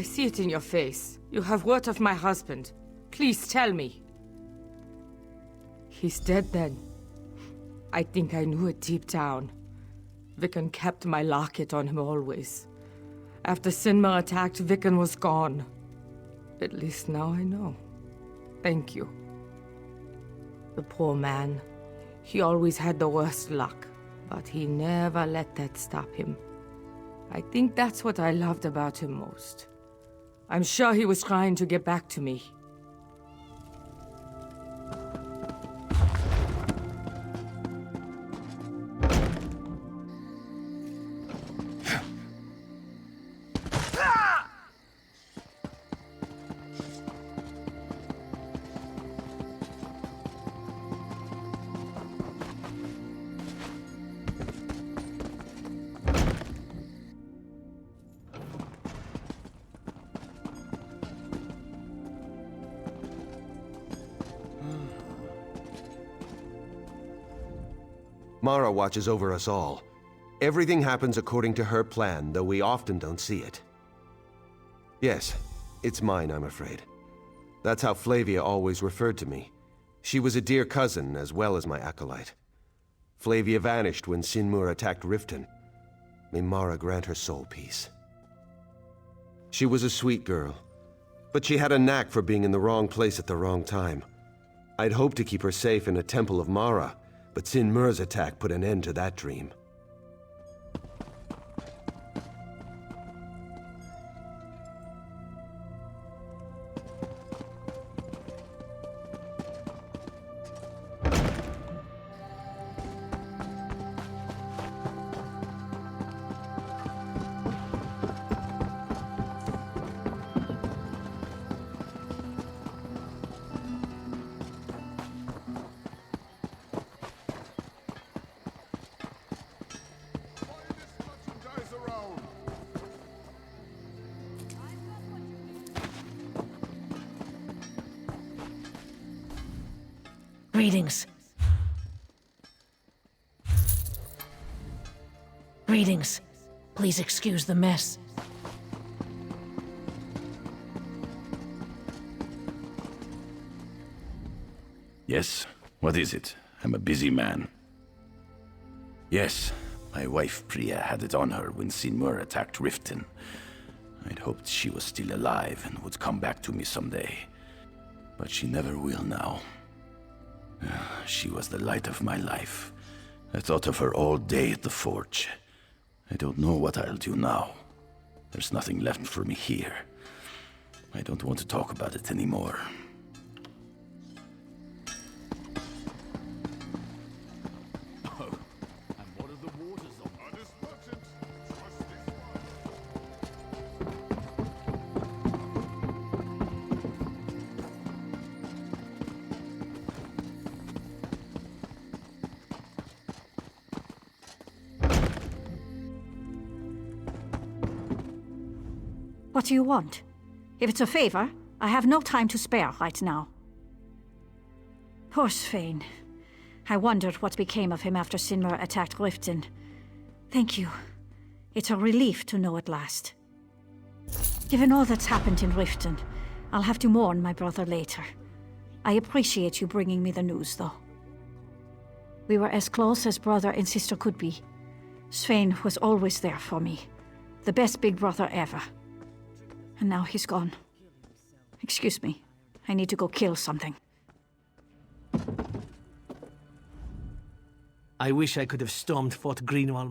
see it in your face. You have word of my husband. Please tell me. He's dead then. I think I knew it deep down. Vicken kept my locket on him always. After Sinmar attacked, Vicken was gone. At least now I know. Thank you. The poor man. He always had the worst luck, but he never let that stop him. I think that's what I loved about him most. I'm sure he was trying to get back to me. Mara watches over us all. Everything happens according to her plan, though we often don't see it. Yes, it's mine, I'm afraid. That's how Flavia always referred to me. She was a dear cousin as well as my acolyte. Flavia vanished when Sinmur attacked Riften. May Mara grant her soul peace. She was a sweet girl, but she had a knack for being in the wrong place at the wrong time. I'd hoped to keep her safe in a temple of Mara, but Sinmur's attack put an end to that dream. Greetings. Greetings. Please excuse the mess. Yes? What is it? I'm a busy man. Yes, my wife Priya had it on her when Sinmur attacked Riften. I'd hoped she was still alive and would come back to me someday. But she never will now. She was the light of my life. I thought of her all day at the forge. I don't know what I'll do now. There's nothing left for me here. I don't want to talk about it anymore. What do you want? If it's a favor, I have no time to spare right now. Poor Svein. I wondered what became of him after Sinmur attacked Riften. Thank you. It's a relief to know at last. Given all that's happened in Riften, I'll have to mourn my brother later. I appreciate you bringing me the news, though. We were as close as brother and sister could be. Svein was always there for me. The best big brother ever. And now he's gone. Excuse me. I need to go kill something. I wish I could have stormed Fort Greenwall,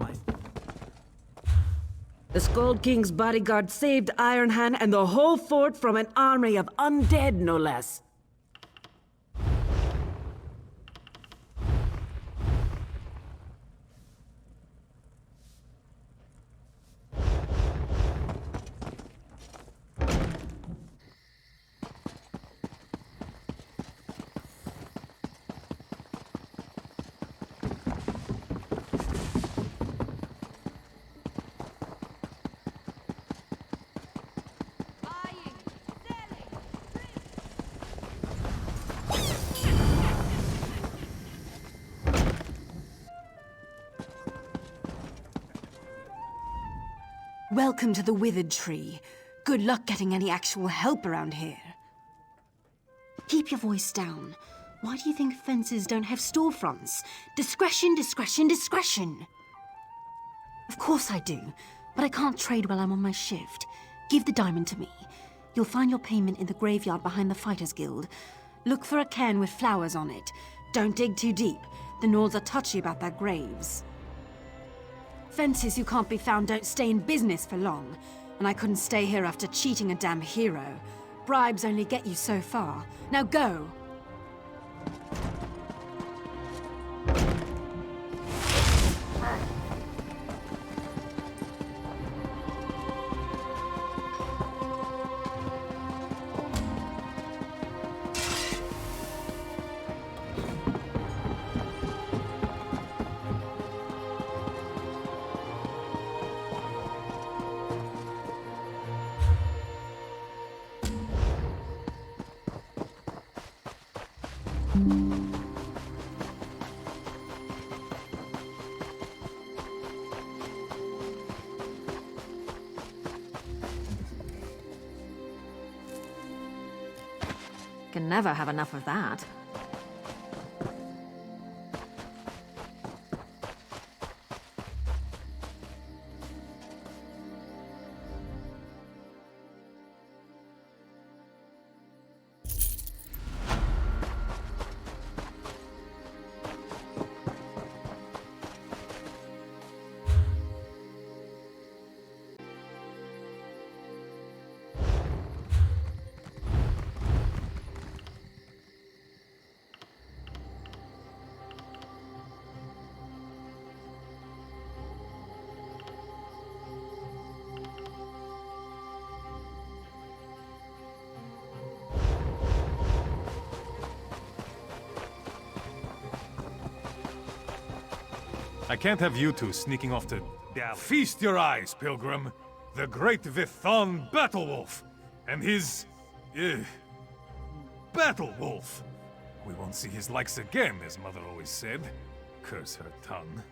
The Skald King's bodyguard saved Ironhand and the whole fort from an army of undead, no less. Welcome to the Withered Tree. Good luck getting any actual help around here. Keep your voice down. Why do you think fences don't have storefronts? Discretion, discretion, discretion! Of course I do, but I can't trade while I'm on my shift. Give the diamond to me. You'll find your payment in the graveyard behind the Fighters Guild. Look for a cairn with flowers on it. Don't dig too deep. The Nords are touchy about their graves. Fences who can't be found don't stay in business for long. And I couldn't stay here after cheating a damn hero. Bribes only get you so far. Now go! Can never have enough of that. I can't have you two sneaking off to... Feast your eyes, Pilgrim. The great Vithon Battlewolf. And his... Battlewolf. We won't see his likes again, as Mother always said. Curse her tongue.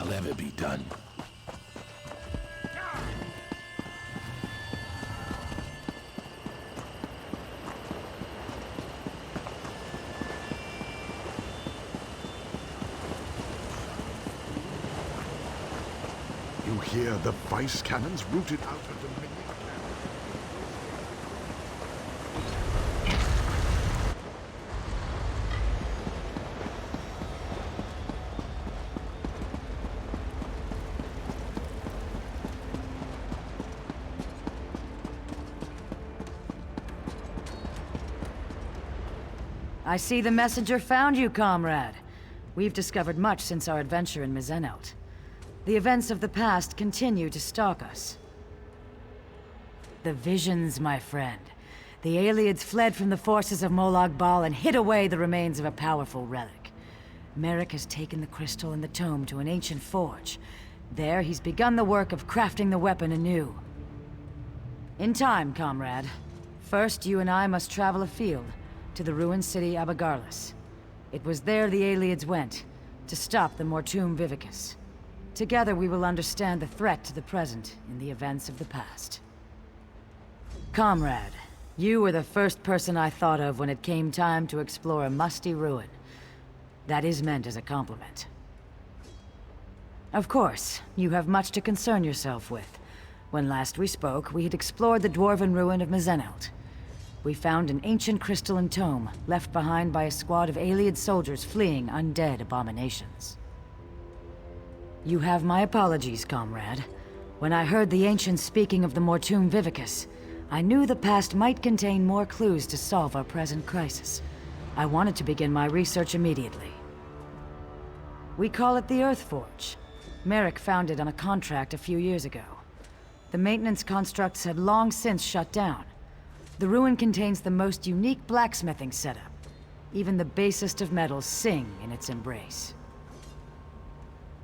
I'll ever be done. You hear the vice cannons rooted out of the minion I see the messenger found you, comrade. We've discovered much since our adventure in Mizenelt. The events of the past continue to stalk us. The visions, my friend. the Ayleids fled from the forces of Molag Bal and hid away the remains of a powerful relic. Merrick has taken the crystal and the tome to an ancient forge. There, he's begun the work of crafting the weapon anew. In time, comrade. First, you and I must travel afield, to the ruined city Abagarlis. It was there the Ayleids went, to stop the Mortum Vivicus. Together we will understand the threat to the present in the events of the past. Comrade, you were the first person I thought of when it came time to explore a musty ruin. That is meant as a compliment. Of course, you have much to concern yourself with. When last we spoke, we had explored the dwarven ruin of Mizenelt. We found an ancient crystalline tome, left behind by a squad of Ayleid soldiers fleeing undead abominations. You have my apologies, comrade. When I heard the ancients speaking of the Mortum Vivicus, I knew the past might contain more clues to solve our present crisis. I wanted to begin my research immediately. We call it the Earth Forge. Merrick found it on a contract a few years ago. The maintenance constructs had long since shut down. The ruin contains the most unique blacksmithing setup. Even the basest of metals sing in its embrace.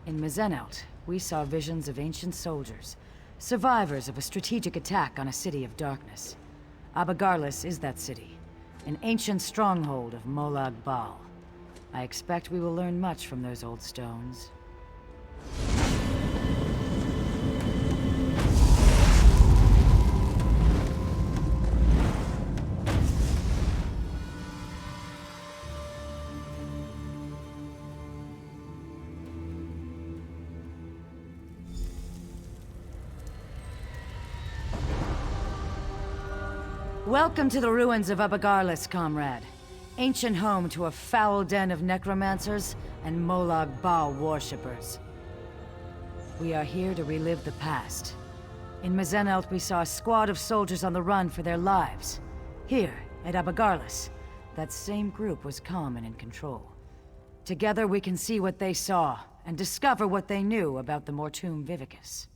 In Mizenelt, we saw visions of ancient soldiers, survivors of a strategic attack on a city of darkness. Abagarlis is that city, an ancient stronghold of Molag Bal. I expect we will learn much from those old stones. Welcome to the ruins of Abagarlis, comrade. Ancient home to a foul den of necromancers and Molag Bal worshippers. We are here to relive the past. In Mizenelt, we saw a squad of soldiers on the run for their lives. Here, at Abagarlis, that same group was calm and in control. Together we can see what they saw, and discover what they knew about the Mortum Vivicus.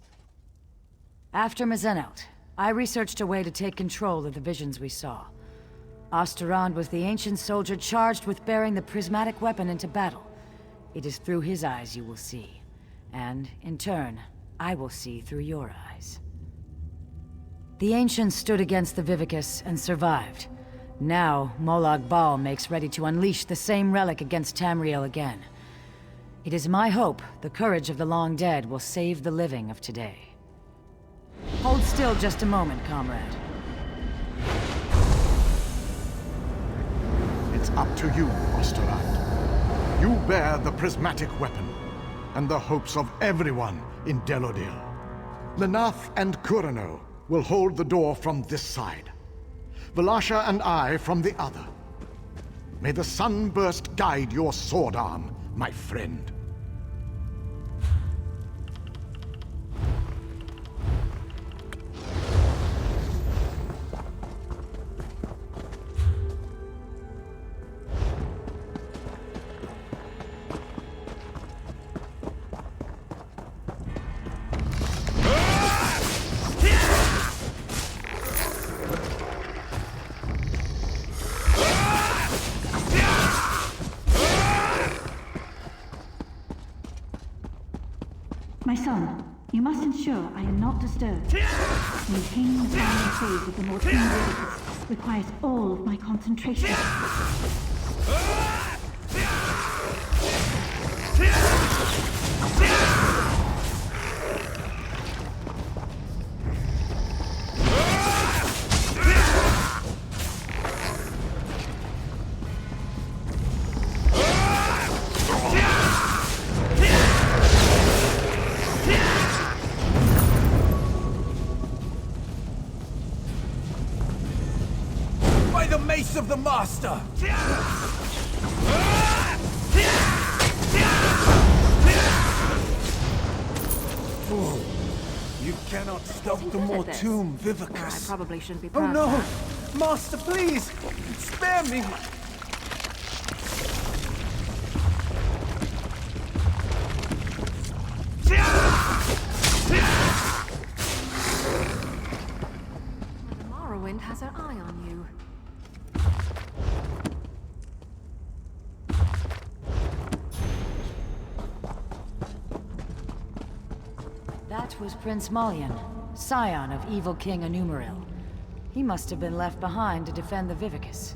After Mizenelt, I researched a way to take control of the visions we saw. Osterand was the ancient soldier charged with bearing the prismatic weapon into battle. It is through his eyes you will see. And, in turn, I will see through your eyes. The ancients stood against the Vivicus and survived. Now, Molag Bal makes ready to unleash the same relic against Tamriel again. It is my hope the courage of the long dead will save the living of today. Hold still just a moment, comrade. It's up to you, Osterand. You bear the prismatic weapon, and the hopes of everyone in Delodil. Lenath and Kurano will hold the door from this side. Velasha and I from the other. May the sunburst guide your sword arm, my friend. My son, you must ensure I am not disturbed. Maintaining the final phase of the Mortum Vivicus requires all of my concentration. Of the Master! Fool! You cannot stop the Mortum Vivicus! I probably shouldn't be Oh proud no! of that. Master, please! Spare me! The Morrowind has her eye on you. That was Prince Malian, scion of evil King Anumeril. He must have been left behind to defend the Vivicus.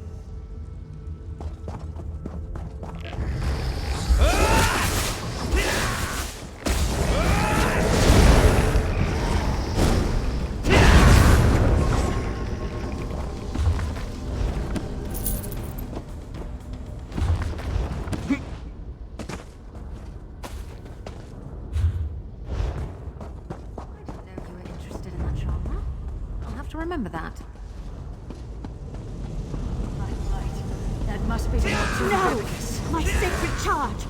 Remember that. That must be the No! My sacred charge!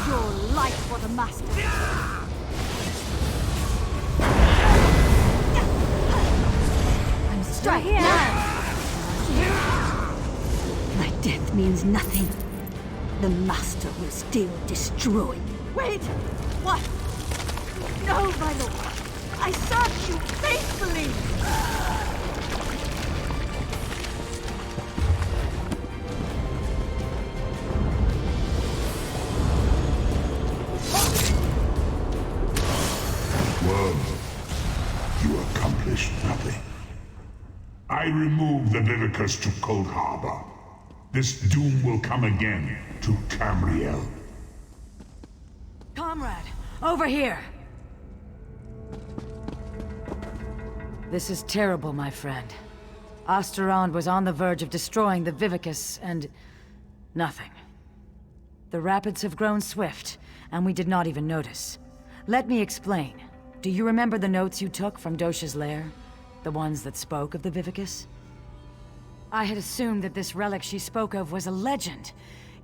Your life for the Master! I'm Strike now! My death means nothing. The Master will still destroy you. Wait! What? No, my lord! I served you faithfully! Nothing. I remove the Vivicus to Cold Harbor. This doom will come again to Tamriel. Comrade, over here! This is terrible, my friend. Osterond was on the verge of destroying the Vivicus, and... nothing. The rapids have grown swift, and we did not even notice. Let me explain. Do you remember the notes you took from Dosha's lair? The ones that spoke of the Vivicus? I had assumed that this relic she spoke of was a legend.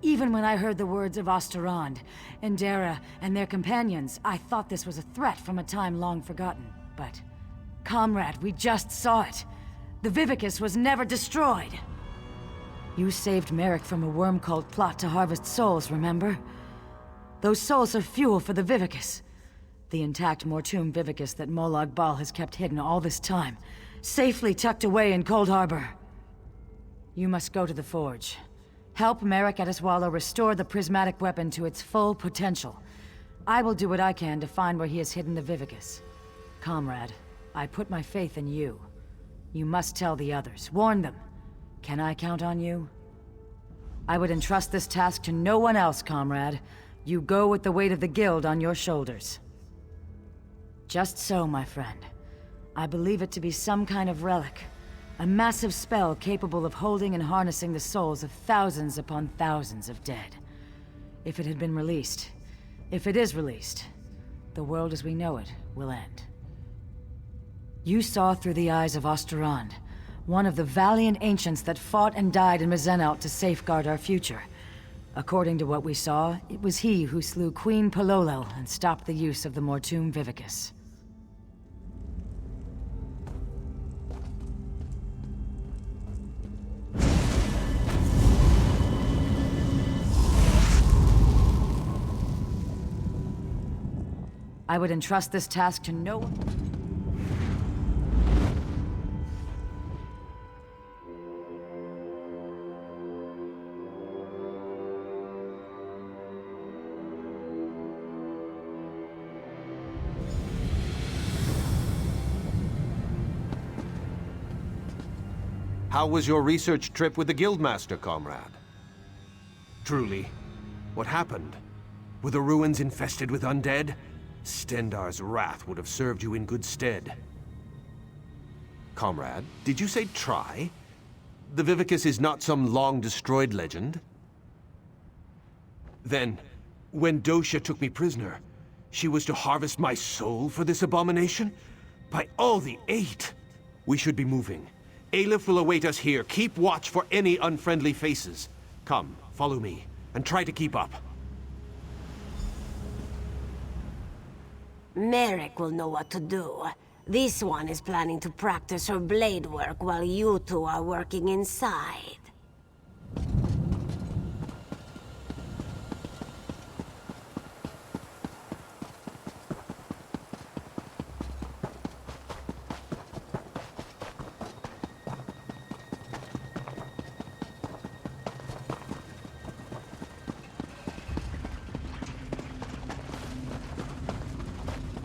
Even when I heard the words of Osterond, Endera, and their companions, I thought this was a threat from a time long forgotten. But, comrade, we just saw it. The Vivicus was never destroyed. You saved Merrick from a worm-cult plot to harvest souls, remember? Those souls are fuel for the Vivicus. The intact Mortum Vivicus that Molag Bal has kept hidden all this time, safely tucked away in Cold Harbor. You must go to the Forge. Help Merrick Adeswalo restore the prismatic weapon to its full potential. I will do what I can to find where he has hidden the Vivicus. Comrade, I put my faith in you. You must tell the others. Warn them. Can I count on you? I would entrust this task to no one else, comrade. You go with the weight of the Guild on your shoulders. Just so, my friend. I believe it to be some kind of relic. A massive spell capable of holding and harnessing the souls of thousands upon thousands of dead. If it had been released, if it is released, the world as we know it will end. You saw through the eyes of Osterond, one of the valiant ancients that fought and died in Mizenalt to safeguard our future. According to what we saw, it was he who slew Queen Palolel and stopped the use of the Mortum Vivicus. I would entrust this task to no one. How was your research trip with the Guildmaster, comrade? Truly, what happened? Were the ruins infested with undead? Stendar's wrath would have served you in good stead. Comrade, did you say try? The Vivicus is not some long-destroyed legend? Then, when Dosha took me prisoner, she was to harvest my soul for this abomination? By all the eight! We should be moving. Aleph will await us here. Keep watch for any unfriendly faces. Come, follow me, and try to keep up. Merrick will know what to do. This one is planning to practice her blade work while you two are working inside.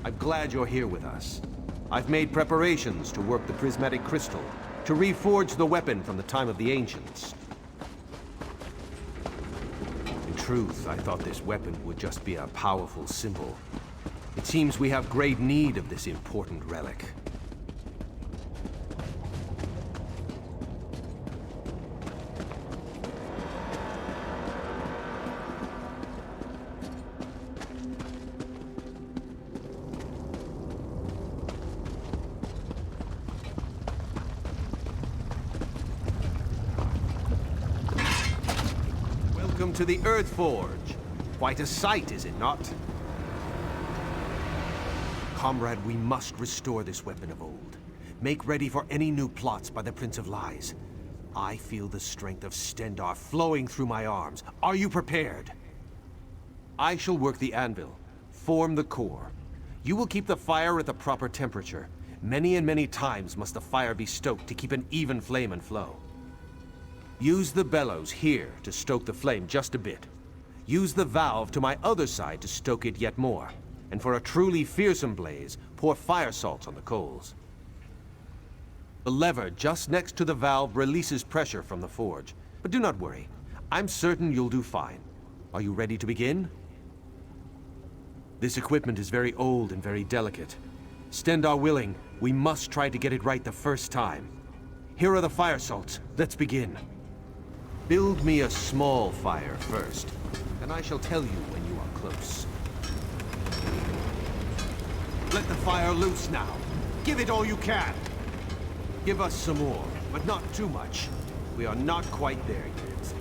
I'm glad you're here with us. I've made preparations to work the prismatic crystal, to reforge the weapon from the time of the ancients. In truth, I thought this weapon would just be a powerful symbol. It seems we have great need of this important relic. Welcome to the Earth Forge. Quite a sight, is it not? Comrade, we must restore this weapon of old. Make ready for any new plots by the Prince of Lies. I feel the strength of Stendarr flowing through my arms. Are you prepared? I shall work the anvil, form the core. You will keep the fire at the proper temperature. Many and many times must the fire be stoked to keep an even flame and flow. Use the bellows here to stoke the flame just a bit. Use the valve to my other side to stoke it yet more. And for a truly fearsome blaze, pour fire salts on the coals. The lever just next to the valve releases pressure from the forge. But do not worry. I'm certain you'll do fine. Are you ready to begin? This equipment is very old and very delicate. Stendarr willing, we must try to get it right the first time. Here are the fire salts. Let's begin. Build me a small fire first, and I shall tell you when you are close. Let the fire loose now. Give it all you can. Give us some more, but not too much. We are not quite there yet.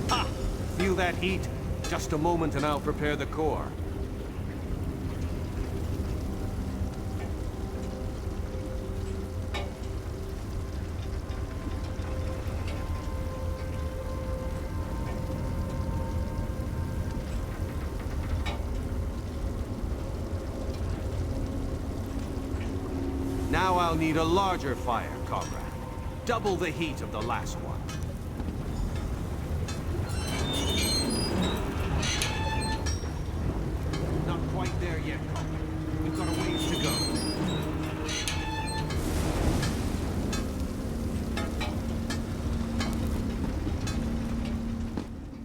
Ha! Feel that heat? Just a moment and I'll prepare the core. Now I'll need a larger fire, comrade. Double the heat of the last one. Not quite there yet, comrade. We've got a ways to go.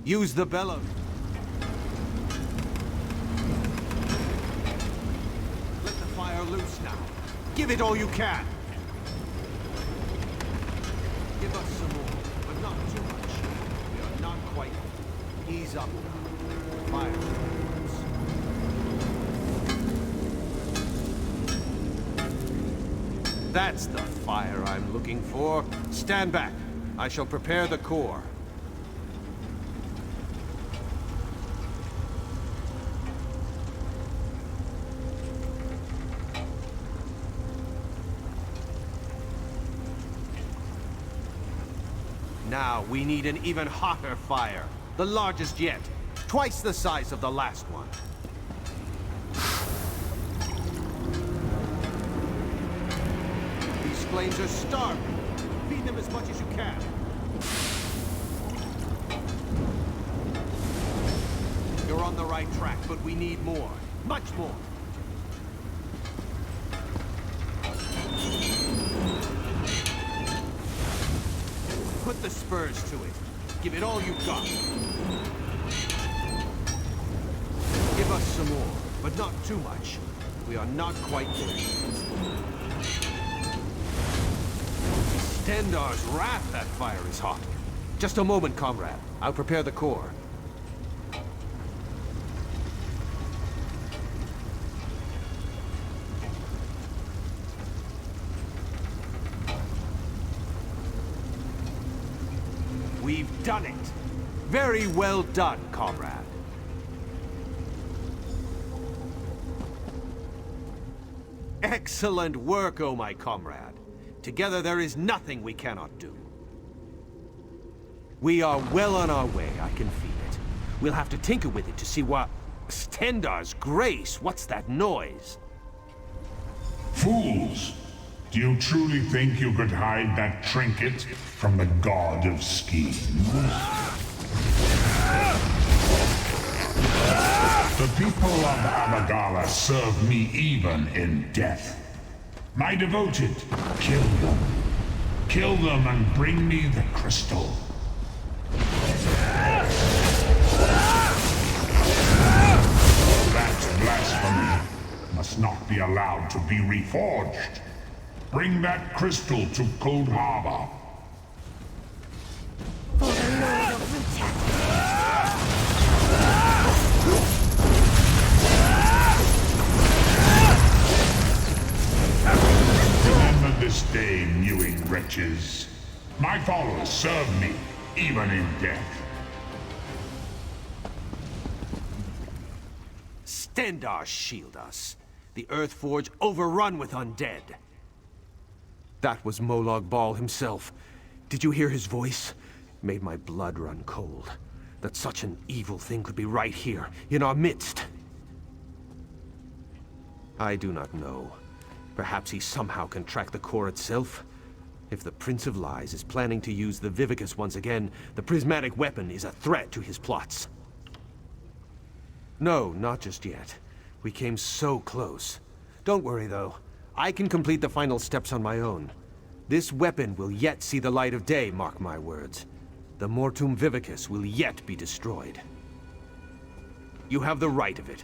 Use the bellows. Let the fire loose now. Give it all you can! Give us some more, but not too much. We are not quite... Ease up now. Fire. That's the fire I'm looking for. Stand back. I shall prepare the core. Now, we need an even hotter fire. The largest yet. Twice the size of the last one. These flames are starving. Feed them as much as you can. You're on the right track, but we need more. Much more. Put the spurs to it. Give it all you've got. Give us some more, but not too much. We are not quite there. Stendarr's wrath, that fire is hot. Just a moment, comrade. I'll prepare the core. We've done it. Very well done, comrade. Excellent work, oh my comrade. Together there is nothing we cannot do. We are well on our way, I can feel it. We'll have to tinker with it to see what... Stendarr's grace, what's that noise? Fools! Do you truly think you could hide that trinket from the god of schemes? people of Abagala serve me even in death. My devoted, kill them. Kill them and bring me the crystal. That blasphemy must not be allowed to be reforged. Bring that crystal to Cold Harbor. For the Lord of Rutek. Remember this day, mewing wretches. My followers serve me, even in death. Stendar shield us. The Earthforge overrun with undead. That was Molag Bal himself. Did you hear his voice? Made my blood run cold. That such an evil thing could be right here, in our midst. I do not know. Perhaps he somehow can track the core itself? If the Prince of Lies is planning to use the Vivicus once again, the prismatic weapon is a threat to his plots. No, not just yet. We came so close. Don't worry, though. I can complete the final steps on my own. This weapon will yet see the light of day, mark my words. The Mortum Vivicus will yet be destroyed. You have the right of it.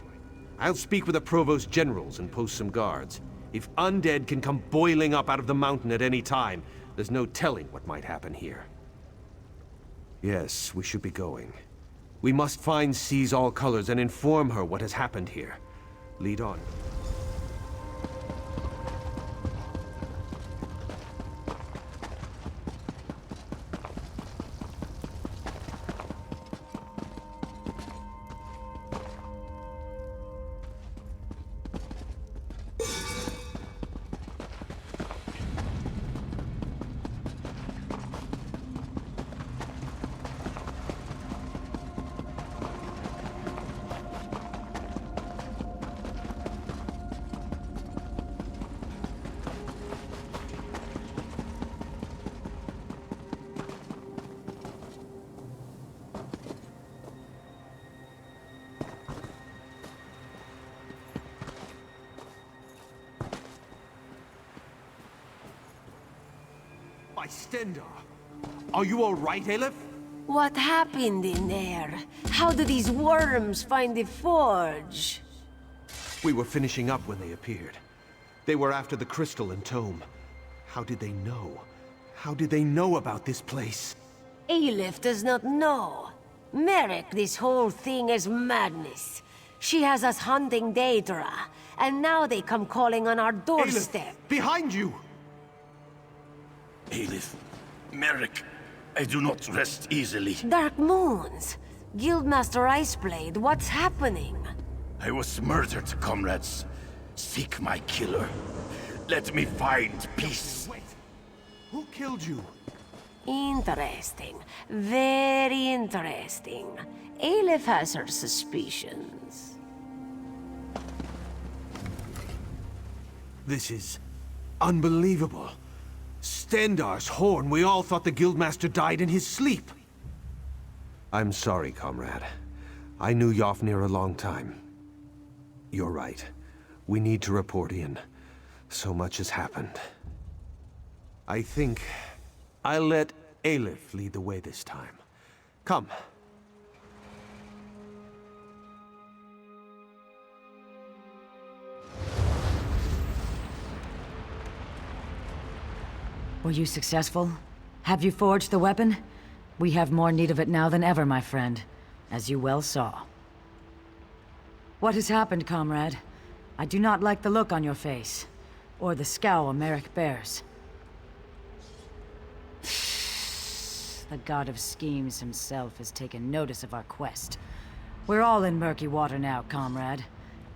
I'll speak with the Provost Generals and post some guards. If undead can come boiling up out of the mountain at any time, there's no telling what might happen here. Yes, we should be going. We must find Seize All Colors and inform her what has happened here. Lead on. By Stendar. Are you all right, Aleph? What happened in there? How did these worms find the forge? We were finishing up when they appeared. They were after the crystal and tome. How did they know? How did they know about this place? Aleph does not know. Merrick, this whole thing is madness. She has us hunting Daedra, and now they come calling on our doorstep. Aleph, behind you! Aleph, Merrick, I do not rest easily. Dark Moons! Guildmaster Iceblade, what's happening? I was murdered, comrades. Seek my killer. Let me find peace. Wait, who killed you? Interesting. Very interesting. Aleph has her suspicions. This is unbelievable. Stendar's horn. We all thought the Guildmaster died in his sleep. I'm sorry, comrade. I knew Yofnir a long time. You're right. We need to report in. So much has happened. I think I'll let Aleph lead the way this time. Come. Were you successful? Have you forged the weapon? We have more need of it now than ever, my friend, as you well saw. What has happened, comrade? I do not like the look on your face, or the scowl Merrick bears. The god of schemes himself has taken notice of our quest. We're all in murky water now, comrade,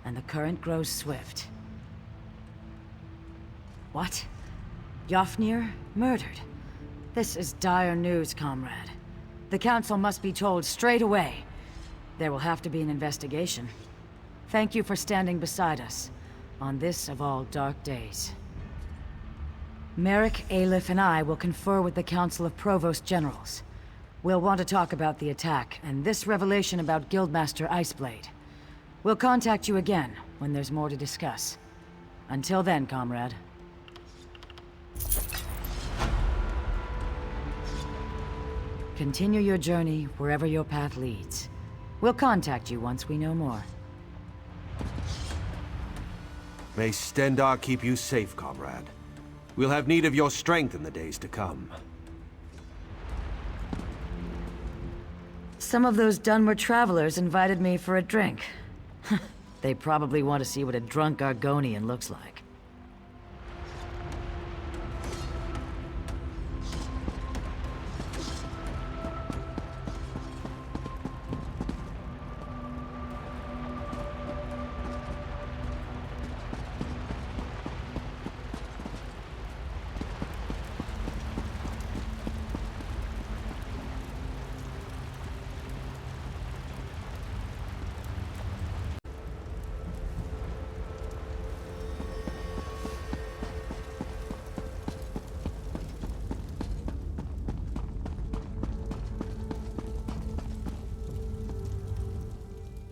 and the current grows swift. What? Yofnir murdered? This is dire news, comrade. The Council must be told straight away. There will have to be an investigation. Thank you for standing beside us, on this of all dark days. Merrick, Aleph, and I will confer with the Council of Provost Generals. We'll want to talk about the attack, and this revelation about Guildmaster Iceblade. We'll contact you again when there's more to discuss. Until then, comrade. Continue your journey wherever your path leads. We'll contact you once we know more. May Stendarr keep you safe, comrade. We'll have need of your strength in the days to come. Some of those Dunmer travelers invited me for a drink. They probably want to see what a drunk Argonian looks like.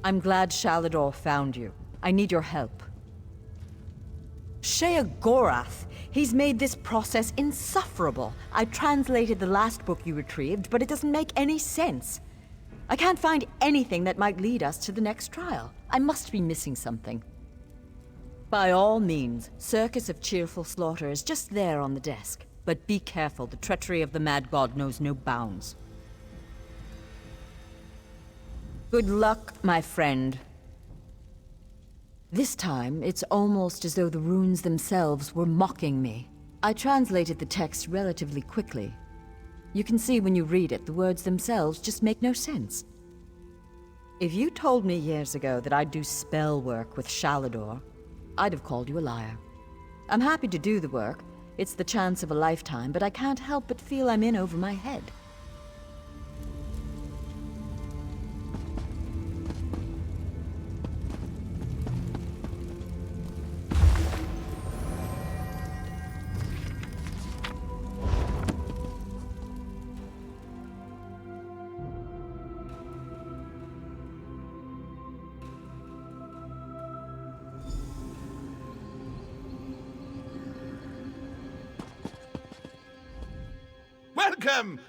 I'm glad Shalador found you. I need your help. Sheogorath! He's made this process insufferable. I translated the last book you retrieved, but it doesn't make any sense. I can't find anything that might lead us to the next trial. I must be missing something. By all means, Circus of Cheerful Slaughter is just there on the desk. But be careful, the treachery of the Mad God knows no bounds. Good luck, my friend. This time, it's almost as though the runes themselves were mocking me. I translated the text relatively quickly. You can see when you read it, the words themselves just make no sense. If you told me years ago that I'd do spell work with Shalador, I'd have called you a liar. I'm happy to do the work. It's the chance of a lifetime, but I can't help but feel I'm in over my head.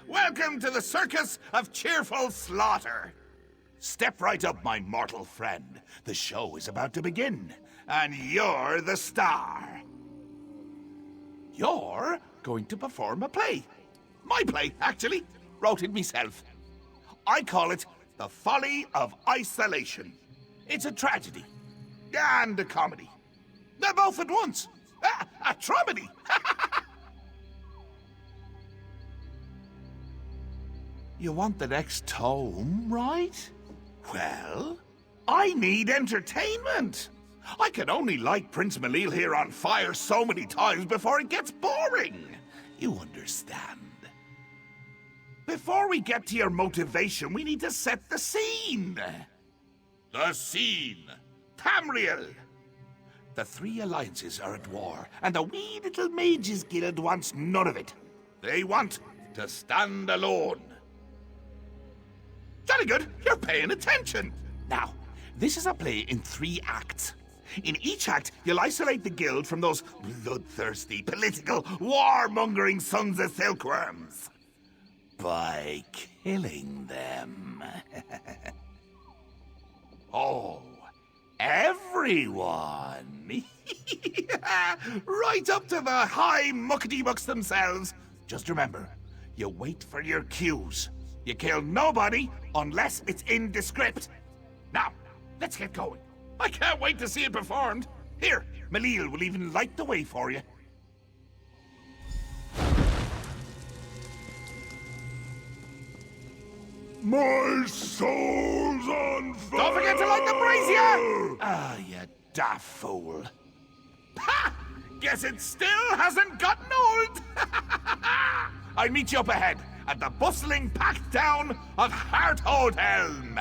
Welcome to the Circus of Cheerful Slaughter. Step right up, my mortal friend. The show is about to begin, and you're the star. You're going to perform a play. My play, actually. Wrote it myself. I call it The Folly of Isolation. It's a tragedy and a comedy. They're both at once. A tromedy. You want the next tome, right? Well, I need entertainment. I can only light Prince Malil here on fire so many times before it gets boring. You understand? Before we get to your motivation, we need to set the scene. The scene. Tamriel. The three alliances are at war, and the wee little mages guild wants none of it. They want to stand alone. Jolly good, you're paying attention. Now, this is a play in 3 acts. In each act, you'll isolate the guild from those bloodthirsty, political, warmongering sons of silkworms. By killing them. Oh, everyone. Right up to the high muckety-mucks themselves. Just remember, you wait for your cues. You kill nobody unless it's in the script. Now, let's get going. I can't wait to see it performed. Here, Malil will even light the way for you. My soul's on fire! Don't forget to light the brazier! Ah, you daft fool. Ha! Guess it still hasn't gotten old! I'll meet you up ahead at the bustling packed town of Heartholdhelm.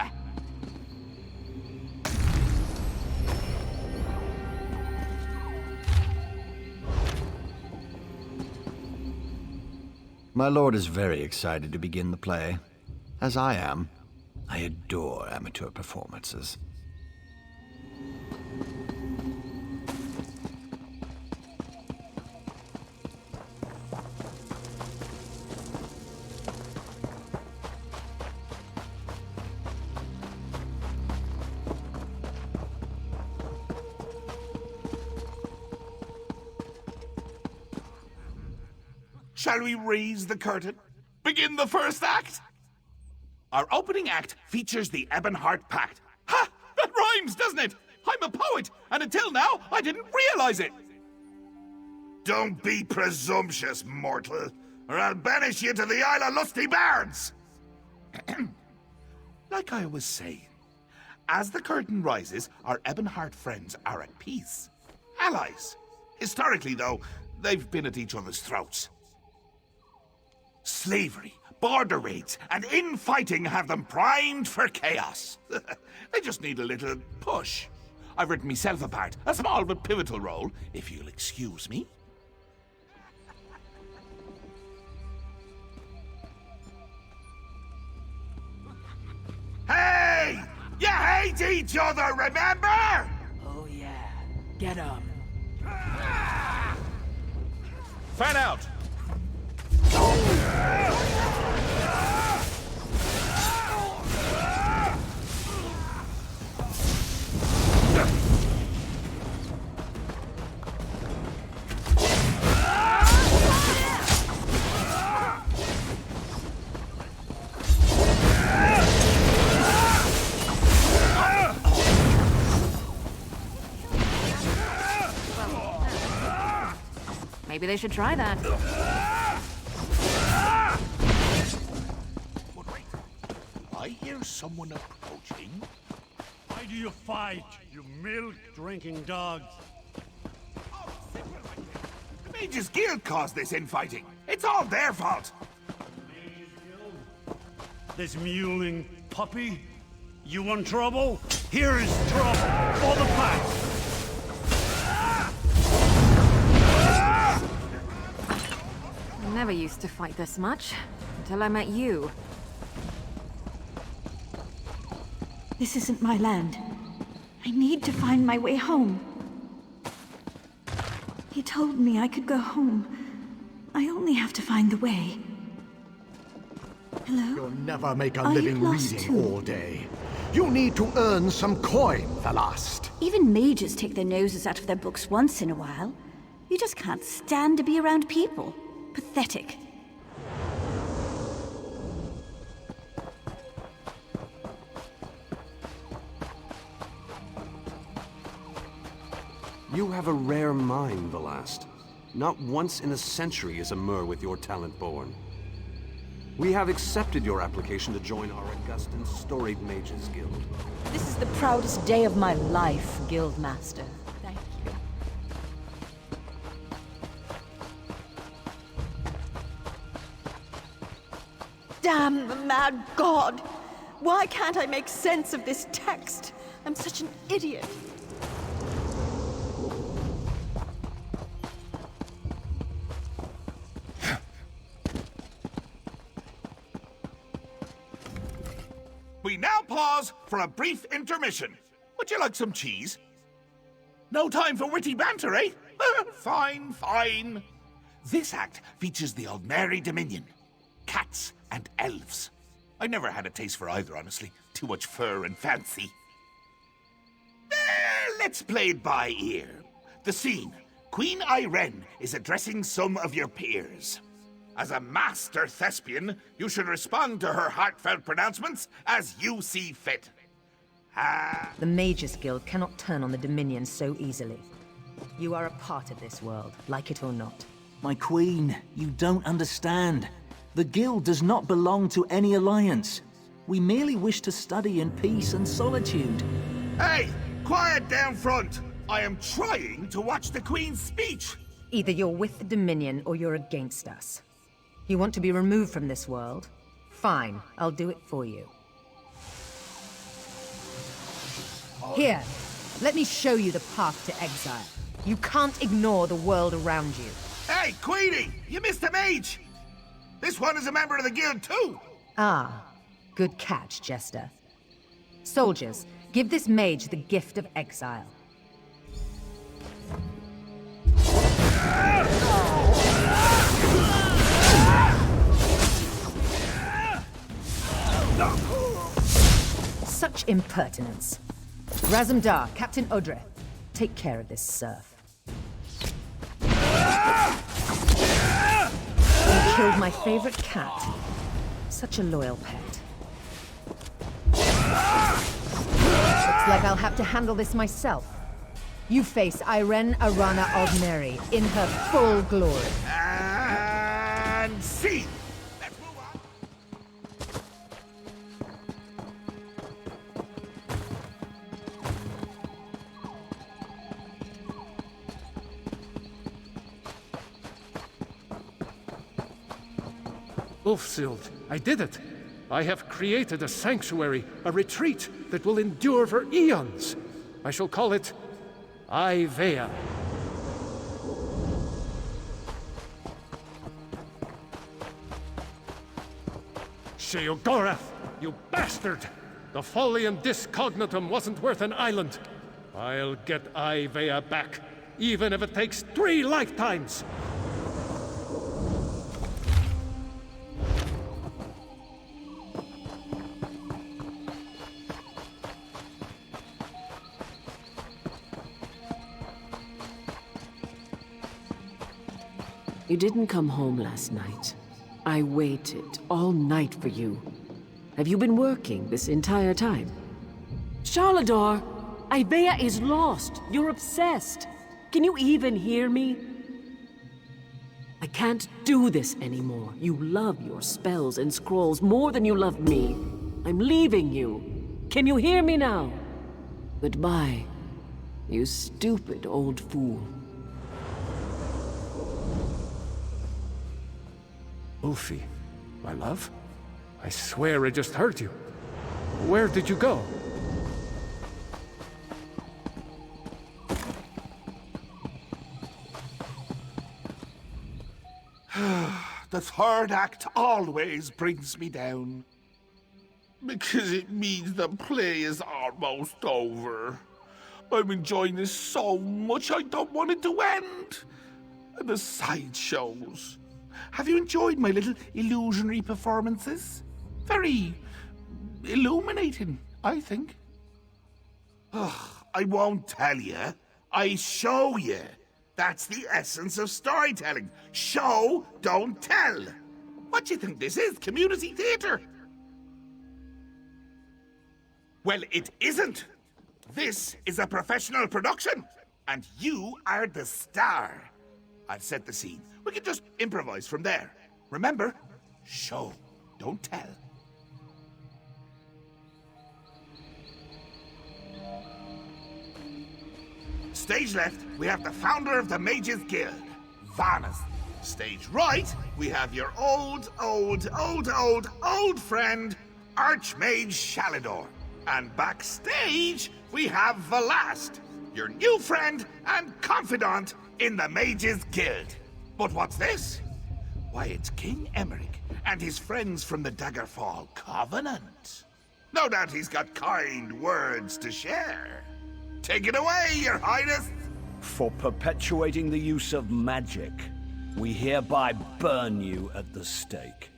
My lord is very excited to begin the play. As I am. I adore amateur performances. shall we raise the curtain? Begin the first act? Our opening act features the Ebonheart Pact. Ha! That rhymes, doesn't it? I'm a poet, and until now, I didn't realize it. Don't be presumptuous, mortal, or I'll banish you to the Isle of Lusty Bards! Like I was saying, as the curtain rises, our Ebonheart friends are at peace. Allies. Historically, though, they've been at each other's throats. Slavery, border raids, and infighting have them primed for chaos. They just need a little push. I've written myself a part, a small but pivotal role, if you'll excuse me. Hey! You hate each other, remember? Oh yeah. Get 'em. Fan out! Maybe they should try that. But wait, I hear someone approaching. Why do you fight, you milk-drinking dogs? The Mages Guild caused this infighting. It's all their fault. This mewling puppy? You want trouble? Here is trouble for the pack! I never used to fight this much, until I met you. This isn't my land. I need to find my way home. He told me I could go home. I only have to find the way. Hello? You'll never make a Are living you lost reading too? all day. You need to earn some coin, Thalast. Even mages take their noses out of their books once in a while. You just can't stand to be around people. Pathetic. You have a rare mind, Velast. Not once in a century is a Mer with your talent born. We have accepted your application to join our august and storied Mages Guild. This is the proudest day of my life, Guildmaster. Thank you. Damn the mad god! Why can't I make sense of this text? I'm such an idiot. We now pause for a brief intermission. Would you like some cheese? No time for witty banter, eh? Fine, fine. This act features the Aldmeri Dominion. Cats and elves. I never had a taste for either, honestly. Too much fur and fancy. Let's play it by ear. The scene. Queen Irene is addressing some of your peers. As a master thespian, you should respond to her heartfelt pronouncements as you see fit. The Mages Guild cannot turn on the Dominion so easily. You are a part of this world, like it or not. My queen, you don't understand. The Guild does not belong to any alliance. We merely wish to study in peace and solitude. Hey, quiet down front! I am trying to watch the Queen's speech! Either you're with the Dominion or you're against us. You want to be removed from this world? Fine, I'll do it for you. Here, let me show you the path to exile. You can't ignore the world around you. Hey, Queenie! You missed a mage! This one is a member of the guild, too! Ah, good catch, Jester. Soldiers, give this mage the gift of exile. Such impertinence. Razumdar, Captain Odreth, take care of this serf. killed my favorite cat. Such a loyal pet. Looks like I'll have to handle this myself. You face Irene Arana Aldmeri in her full glory. And see! Ulfsild, I did it! I have created a sanctuary, a retreat that will endure for eons. I shall call it Ivea. Sheogorath, you bastard! The Folly and Discognitum wasn't worth an island. I'll get Ivea back, even if it takes 3 lifetimes! You didn't come home last night. I waited all night for you. Have you been working this entire time? Charlador, Ivea is lost. You're obsessed. Can you even hear me? I can't do this anymore. You love your spells and scrolls more than you love me. I'm leaving you. Can you hear me now? Goodbye, you stupid old fool. Ulfi, my love? I swear I just heard you. Where did you go? The third act always brings me down. Because it means the play is almost over. I'm enjoying this so much I don't want it to end. And the sideshows. Have you enjoyed my little illusionary performances? Very illuminating, I think. Ugh, I won't tell you. I show you. That's the essence of storytelling. Show, don't tell. What do you think this is? Community theater? Well, it isn't. This is a professional production. And you are the star. I've set the scene. We can just improvise from there. Remember, show, don't tell. Stage left, we have the founder of the Mages Guild, Varnas. Stage right, we have your old friend, Archmage Shalador. And backstage, we have Velast, your new friend and confidant in the Mages Guild. But what's this? Why, it's King Emmerich and his friends from the Daggerfall Covenant. No doubt he's got kind words to share. Take it away, Your Highness! For perpetuating the use of magic, we hereby burn you at the stake.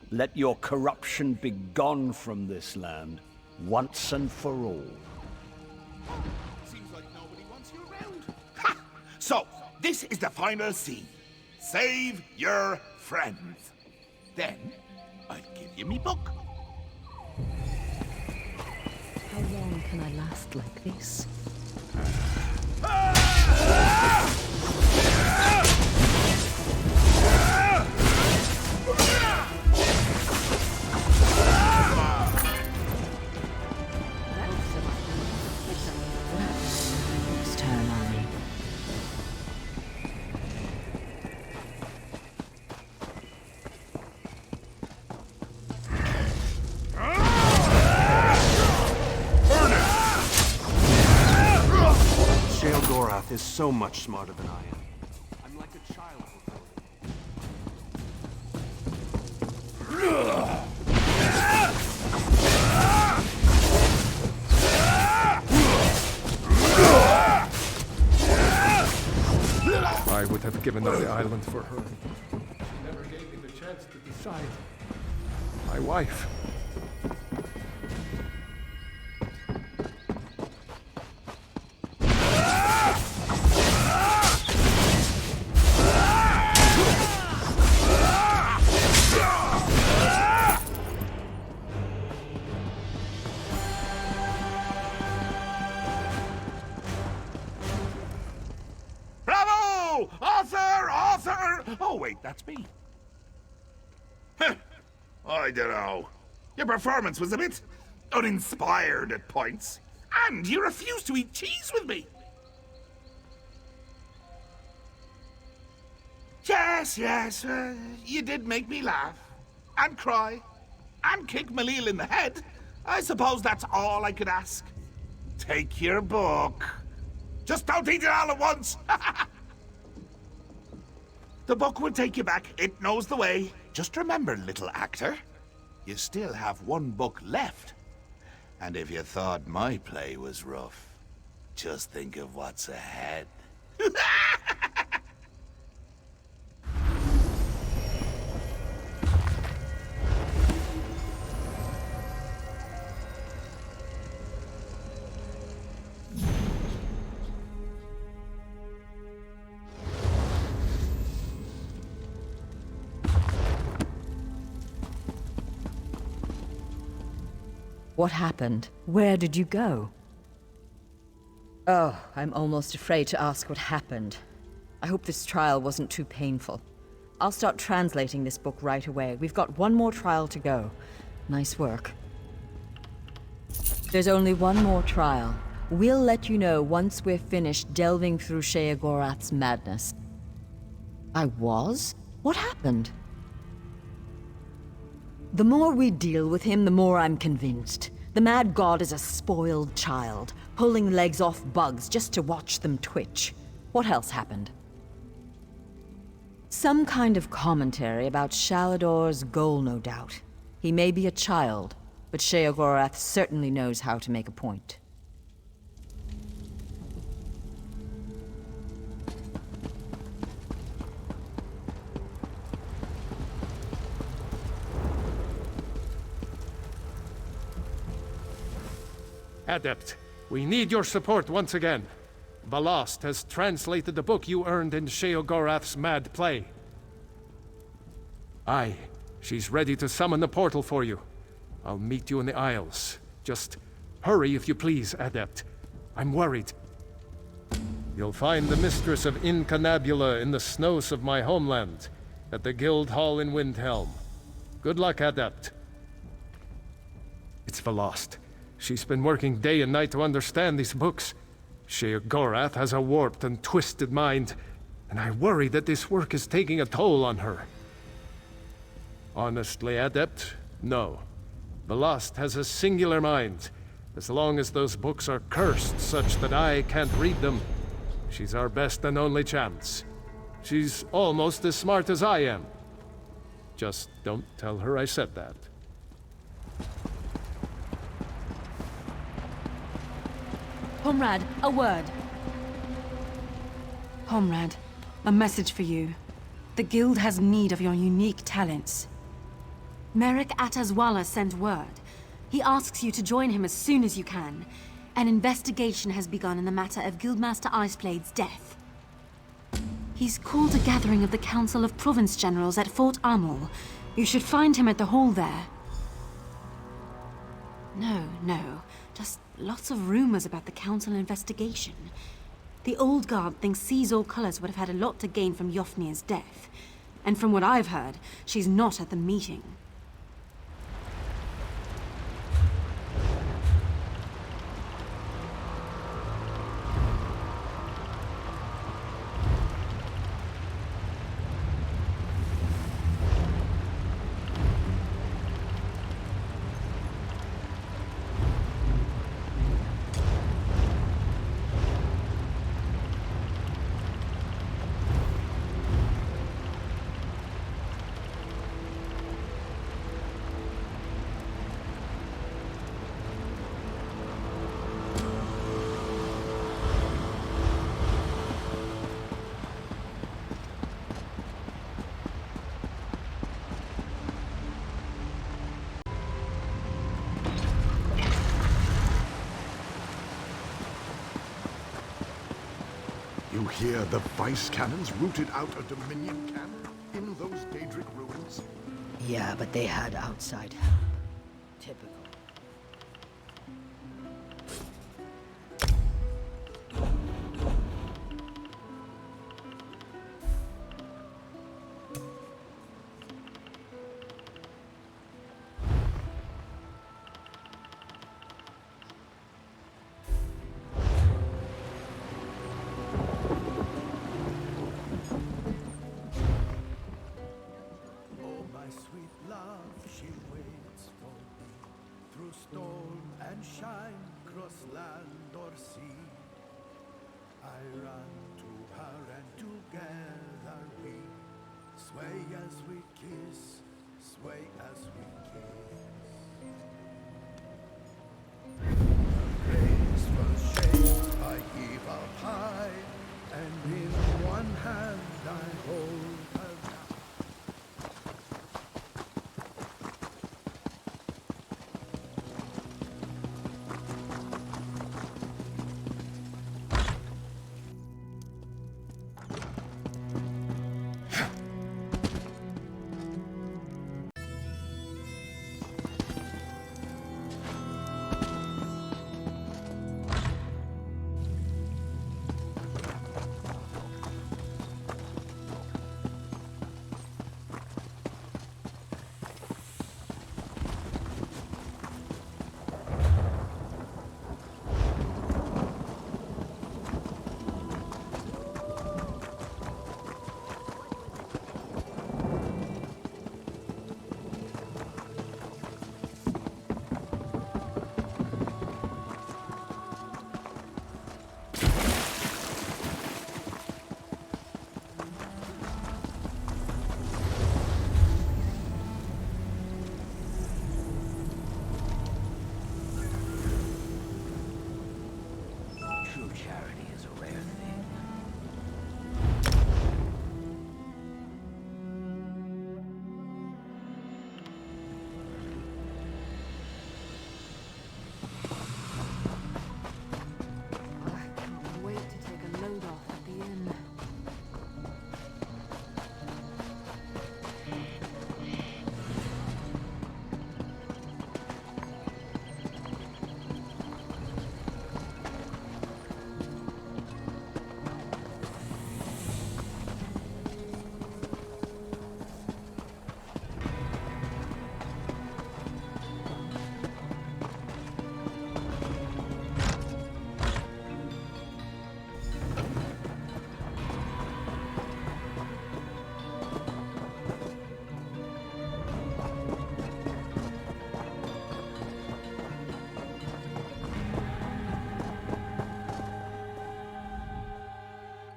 Let your corruption be gone from this land, once and for all. Seems like nobody wants you around. Ha! So, this is the final scene. Save your friends. Then, I'll give you me book. How long can I last like this? Next turn on me. Sheogorath is so much smarter than I am. I'm like a child I would have given up the island for her. She never gave me the chance to decide. My wife. Oh, wait, that's me. Huh. I don't know. Your performance was a bit uninspired at points. And you refused to eat cheese with me. Yes, you did make me laugh. And cry. And kick Malil in the head. I suppose that's all I could ask. Take your book. Just don't eat it all at once. The book will take you back. It knows the way. Just remember, little actor, you still have one book left. And if you thought my play was rough, just think of what's ahead. What happened? Where did you go? Oh, I'm almost afraid to ask what happened. I hope this trial wasn't too painful. I'll start translating this book right away. We've got one more trial to go. Nice work. There's only one more trial. We'll let you know once we're finished delving through Sheogorath's madness. I was? What happened? The more we deal with him, the more I'm convinced. The mad god is a spoiled child, pulling legs off bugs just to watch them twitch. What else happened? Some kind of commentary about Shalador's goal, no doubt. He may be a child, but Sheogorath certainly knows how to make a point. Adept, we need your support once again. Ballast has translated the book you earned in Sheogorath's mad play. Aye, she's ready to summon the portal for you. I'll meet you in the Isles. Just hurry if you please, Adept. I'm worried. You'll find the Mistress of Incunabula in the snows of my homeland, at the Guild Hall in Windhelm. Good luck, Adept. It's Ballast. She's been working day and night to understand these books. Sheogorath has a warped and twisted mind, and I worry that this work is taking a toll on her. Honestly, Adept, no. Ballast has a singular mind. As long as those books are cursed such that I can't read them, she's our best and only chance. She's almost as smart as I am. Just don't tell her I said that. Comrade, a word. Comrade, a message for you. The Guild has need of your unique talents. Merrick Atazwala sent word. He asks you to join him as soon as you can. An investigation has begun in the matter of Guildmaster Iceblade's death. He's called a gathering of the Council of Province Generals at Fort Amul. You should find him at the hall there. No. Just lots of rumors about the Council investigation. The old guard thinks Seas All Colors would have had a lot to gain from Yofnir's death. And from what I've heard, she's not at the meeting. You hear the vice cannons rooted out a Dominion camp in those Daedric ruins? Yeah, but they had outside help. Typical. land or sea. I run to her and together we sway as we kiss, sway as we kiss. Graceful shape I give up high, and in one hand I hold her down.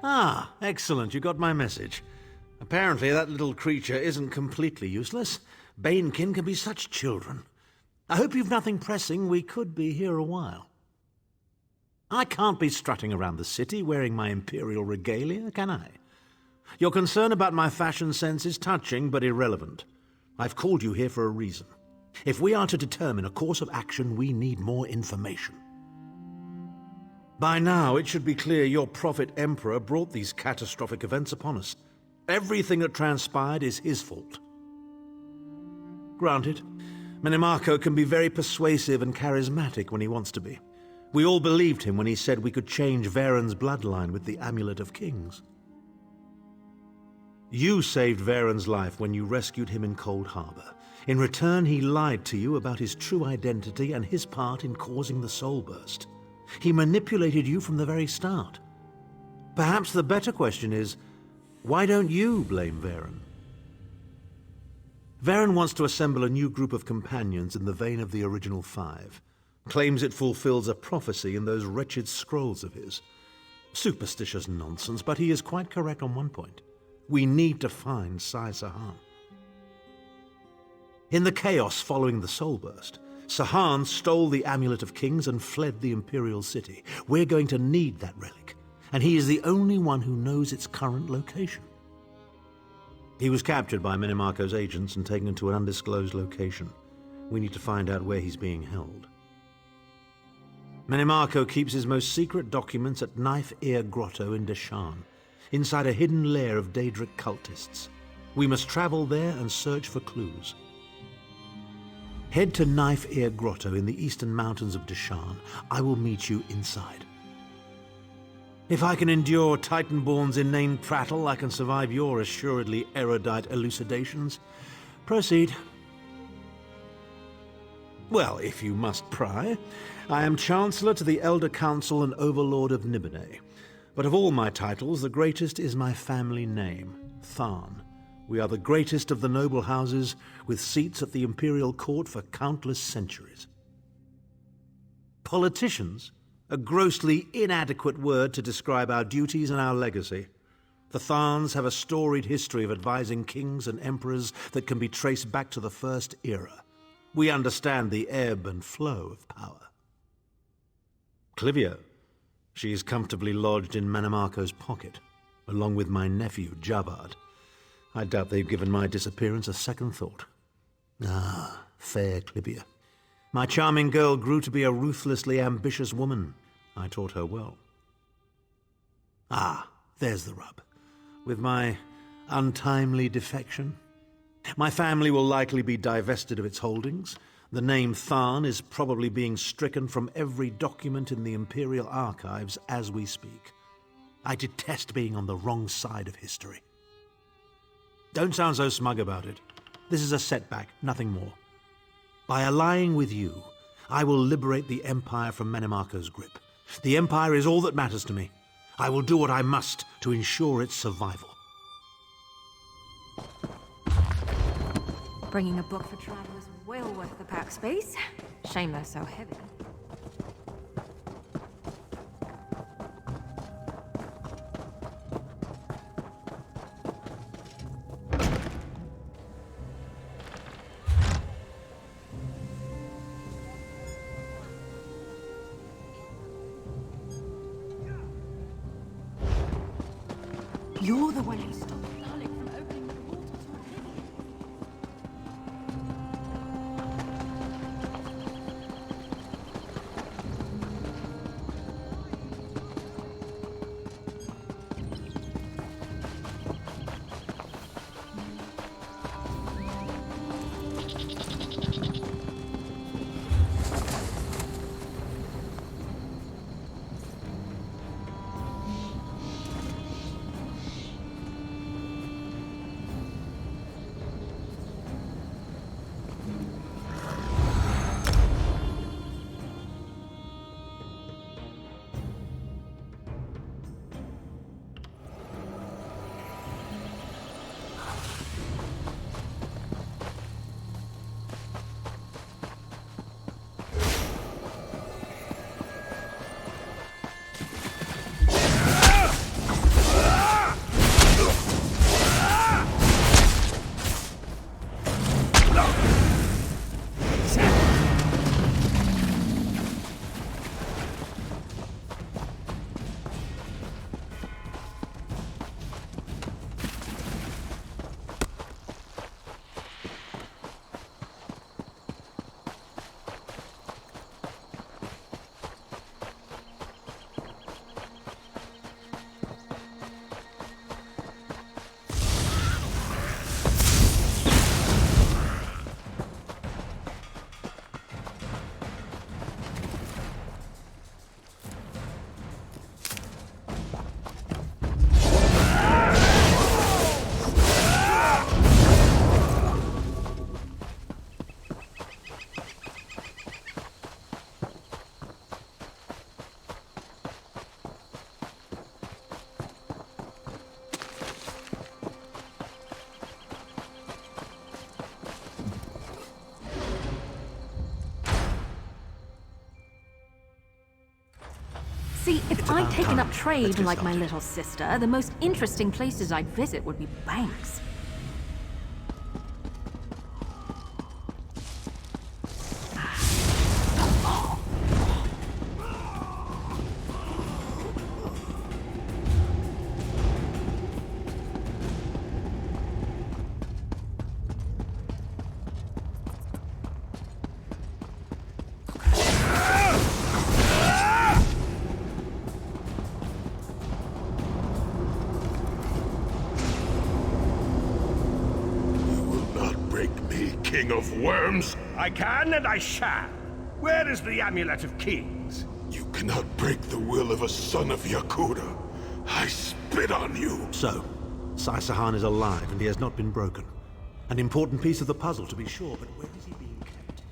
Ah, excellent. You got my message. Apparently that little creature isn't completely useless. Banekin can be such children. I hope you've nothing pressing. We could be here a while. I can't be strutting around the city wearing my imperial regalia, can I? Your concern about my fashion sense is touching but irrelevant. I've called you here for a reason. If we are to determine a course of action, we need more information. By now, it should be clear your prophet Emperor brought these catastrophic events upon us. Everything that transpired is his fault. Granted, Minimarco can be very persuasive and charismatic when he wants to be. We all believed him when he said we could change Varen's bloodline with the Amulet of Kings. You saved Varen's life when you rescued him in Cold Harbor. In return, he lied to you about his true identity and his part in causing the Soul Burst. He manipulated you from the very start. Perhaps the better question is, why don't you blame Varen? Varen wants to assemble a new group of companions in the vein of the original 5. Claims it fulfills a prophecy in those wretched scrolls of his. Superstitious nonsense, but he is quite correct on one point. We need to find Sai Sahan. In the chaos following the Soul Burst, Sahan stole the Amulet of Kings and fled the Imperial City. We're going to need that relic, and he is the only one who knows its current location. He was captured by Minimarco's agents and taken to an undisclosed location. We need to find out where he's being held. Minimarco keeps his most secret documents at Knife Ear Grotto in Deshan, inside a hidden lair of Daedric cultists. We must travel there and search for clues. Head to Knife Ear Grotto in the eastern mountains of Deshan. I will meet you inside. If I can endure Titanborn's inane prattle, I can survive your assuredly erudite elucidations. Proceed. Well, if you must pry, I am Chancellor to the Elder Council and Overlord of Nibene. But of all my titles, the greatest is my family name, Tharn. We are the greatest of the noble houses, with seats at the imperial court for countless centuries. Politicians? A grossly inadequate word to describe our duties and our legacy. The Tharns have a storied history of advising kings and emperors that can be traced back to the First Era. We understand the ebb and flow of power. Clivia, she is comfortably lodged in Manimarco's pocket, along with my nephew, Jabard. I doubt they've given my disappearance a second thought. Ah, fair Clivia. My charming girl grew to be a ruthlessly ambitious woman. I taught her well. Ah, there's the rub. With my untimely defection, my family will likely be divested of its holdings. The name Tharn is probably being stricken from every document in the Imperial archives as we speak. I detest being on the wrong side of history. Don't sound so smug about it. This is a setback, nothing more. By allying with you, I will liberate the Empire from Manimarco's grip. The Empire is all that matters to me. I will do what I must to ensure its survival. Bringing a book for travel is well worth the pack space. Shame they're so heavy. You're the one who stopped Dalek from opening the portal to See, if I'd taken up trade like my little sister, the most interesting places I'd visit would be banks. King of Worms? I can and I shall. Where is the Amulet of Kings? You cannot break the will of a son of Yakura. I spit on you. So, Sai-Sahan is alive and he has not been broken. An important piece of the puzzle, to be sure, but where is he being kept?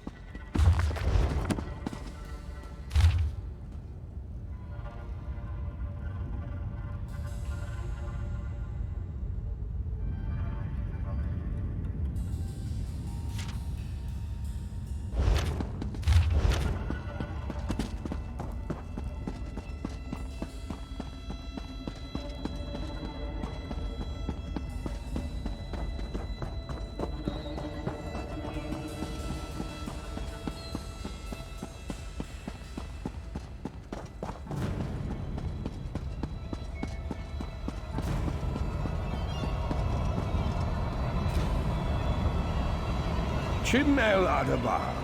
Intermission, El Adabar.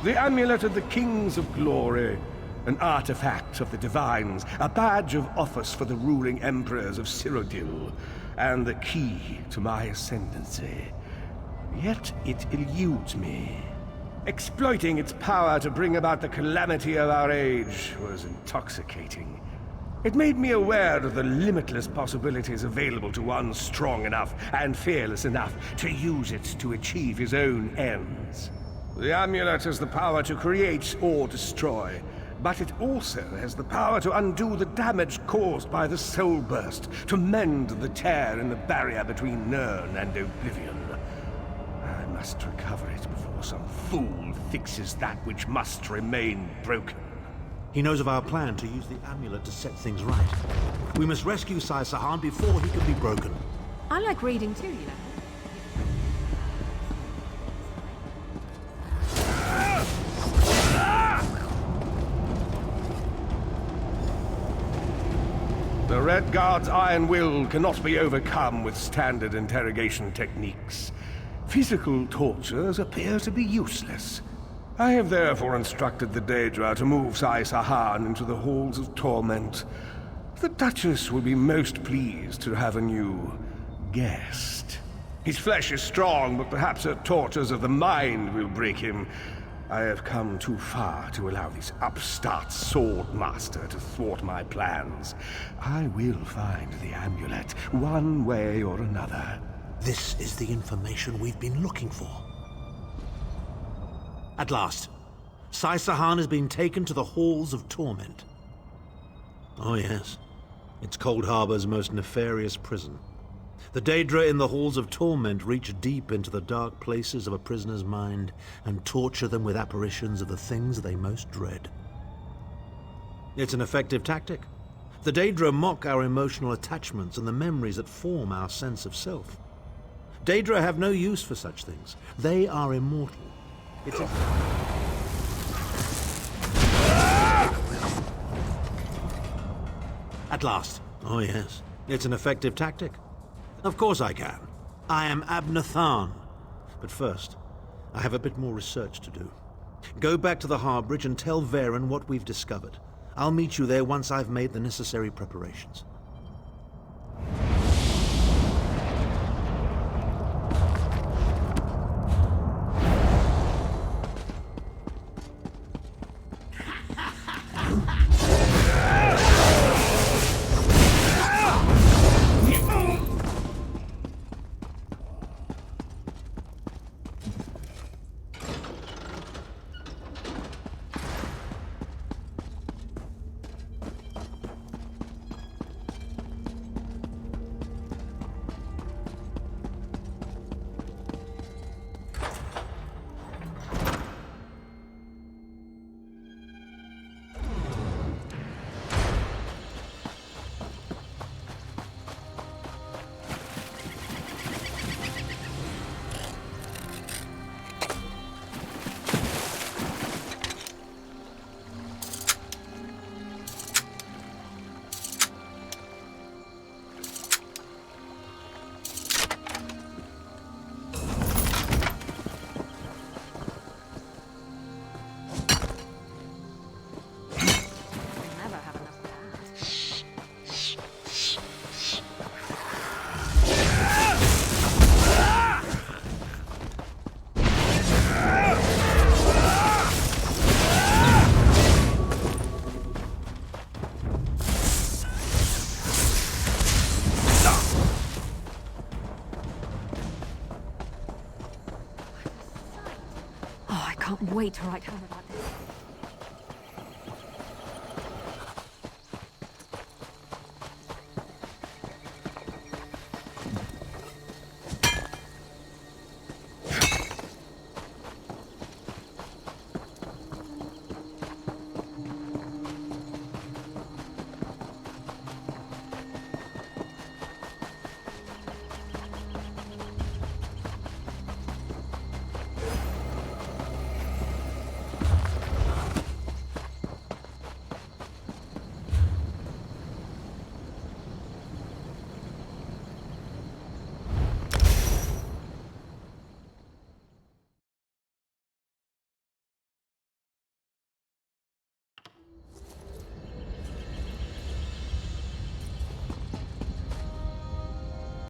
The Amulet of the Kings of Glory. An artifact of the Divines, a badge of office for the ruling emperors of Cyrodiil, and the key to my ascendancy. Yet it eludes me. Exploiting its power to bring about the calamity of our age was intoxicating. It made me aware of the limitless possibilities available to one strong enough and fearless enough to use it to achieve his own ends. The amulet has the power to create or destroy, but it also has the power to undo the damage caused by the soul burst, to mend the tear in the barrier between Nirn and Oblivion. I must recover it before some fool fixes that which must remain broken. He knows of our plan to use the amulet to set things right. We must rescue Sai Sahan before he can be broken. I like reading too, you know. The Red Guard's iron will cannot be overcome with standard interrogation techniques. Physical tortures appear to be useless. I have therefore instructed the Daedra to move Sai Sahan into the halls of torment. The Duchess will be most pleased to have a new guest. His flesh is strong, but perhaps her tortures of the mind will break him. I have come too far to allow this upstart sword master to thwart my plans. I will find the amulet, one way or another. This is the information we've been looking for. At last, Sai Sahan has been taken to the halls of torment. Oh yes, it's Cold Harbor's most nefarious prison. The Daedra in the halls of torment reach deep into the dark places of a prisoner's mind and torture them with apparitions of the things they most dread. It's an effective tactic. The Daedra mock our emotional attachments and the memories that form our sense of self. Daedra have no use for such things. They are immortal. It's At last. Oh yes, it's an effective tactic. Of course I can. I am Abnathan. But first, I have a bit more research to do. Go back to the Harbridge and tell Varen what we've discovered. I'll meet you there once I've made the necessary preparations. Can't wait to write home about